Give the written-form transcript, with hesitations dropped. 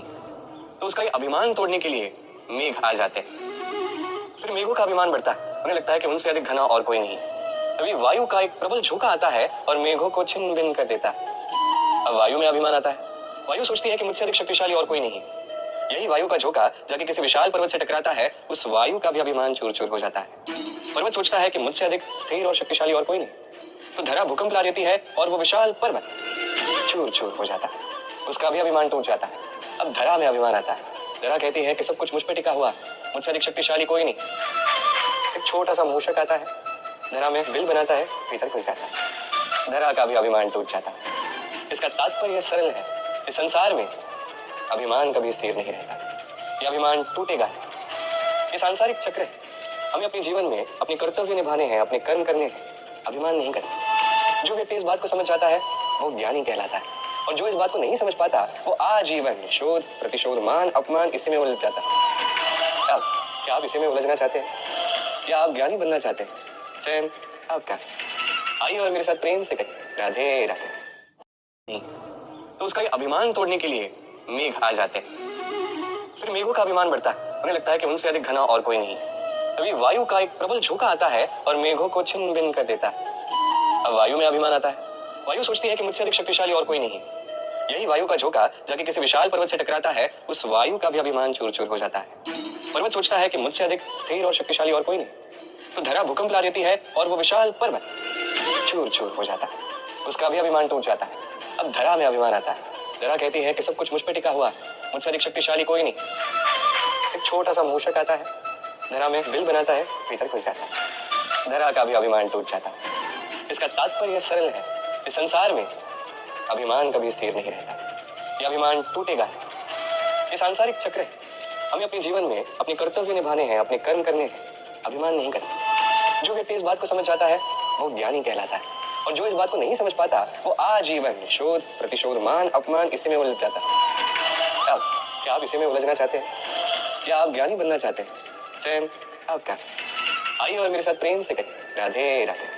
तो उसका ये अभिमान तोड़ने के लिए मेघ आ जाते हैं। फिर मेघों का अभिमान बढ़ता है, उन्हें लगता है कि उनसे अधिक घना और कोई नहीं। तभी वायु का एक प्रबल झोंका आता है और मेघों को छिन्न भिन्न कर देता है। अब वायु में अभिमान आता है। वायु सोचती है कि मुझसे अधिक शक्तिशाली और कोई नहीं। यही वायु का झोंका जाके किसी विशाल पर्वत से टकराता है, उस वायु का भी अभिमान चूर चूर हो जाता है। पर्वत सोचता है कि मुझसे अधिक स्थिर और शक्तिशाली और कोई नहीं। तो धरा भूकंप ला देती है और वो विशाल पर्वत चूर चूर हो जाता है, उसका भी अभिमान टूट जाता है। अब धरा में अभिमान आता है। धरा कहती है कि सब कुछ मुझ पे टिका हुआ, मुझसे अधिक शक्तिशाली कोई नहीं। एक छोटा सा मूषक आता है, धरा में बिल बनाता है, भीतर घुस जाता है। धरा का भी अभिमान टूट जाता है। इसका तात्पर्य सरल है, इस संसार में अभिमान कभी स्थिर नहीं रहता। यह अभिमान टूटेगा। ये सांसारिक चक्र है। हमें अपने जीवन में अपने कर्तव्य निभाने हैं, अपने कर्म करने हैं, अभिमान नहीं करना। जो व्यक्ति इस बात को समझ जाता है वो ज्ञानी कहलाता है, और जो इस बात को नहीं समझ पाता वो आजीवन शोध प्रतिशोध मान अपमान इसी में उलझ जाता है। अब क्या आप इसी में उलझना चाहते हैं या आप ज्ञानी बनना चाहते हैं? चयन आपका। आइए और मेरे साथ प्रेम से कहिए राधे राधे। तो उसका ये अभिमान तोड़ने के लिए मेघ आ जाते हैं। फिर मेघों का अभिमान बढ़ता है, उन्हें लगता है कि उनसे अधिक घना और कोई नहीं। तभी वायु का एक प्रबल झोंका आता है और मेघों को छिन्न भिन्न कर देता है। अब वायु में अभिमान आता है। वायु सोचती है कि मुझसे अधिक शक्तिशाली और कोई नहीं। यही वायु का झोंका जाके किसी विशाल पर्वत से टकराता है, उस वायु का भी अभिमान चूर चूर हो जाता है। पर्वत सोचता है कि मुझसे अधिक स्थिर और शक्तिशाली और कोई नहीं। तो धरा भूकंप ला देती है और वो विशाल पर्वत चूर चूर हो जाता है, उसका भी अभिमान टूट जाता है। अब धरा में अभिमान आता है। धरा कहती है कि सब कुछ मुझ पे टिका हुआ, मुझसे अधिक शक्तिशाली कोई नहीं। एक छोटा सा मूषक आता है, धरा में बिल बनाता है, भीतर घुस जाता है। धरा का भी अभिमान टूट जाता है। इसका तात्पर्य सरल है, इस संसार में अभिमान कभी स्थिर नहीं रहता। यह अभिमान टूटेगा। ये सांसारिक चक्र है। हमें अपने जीवन में अपने कर्तव्य निभाने हैं, अपने कर्म करने हैं, अभिमान नहीं करना। जो व्यक्ति इस बात को समझ जाता है वो ज्ञानी कहलाता है, और जो इस बात को नहीं समझ पाता वो आजीवन शोध प्रतिशोध मान अपमान इसी में उलझ जाता है। अब क्या आप इसी में उलझना चाहते हैं या आप ज्ञानी बनना चाहते हैं? चयन आपका। आइए और मेरे साथ प्रेम से कहिए राधे राधे।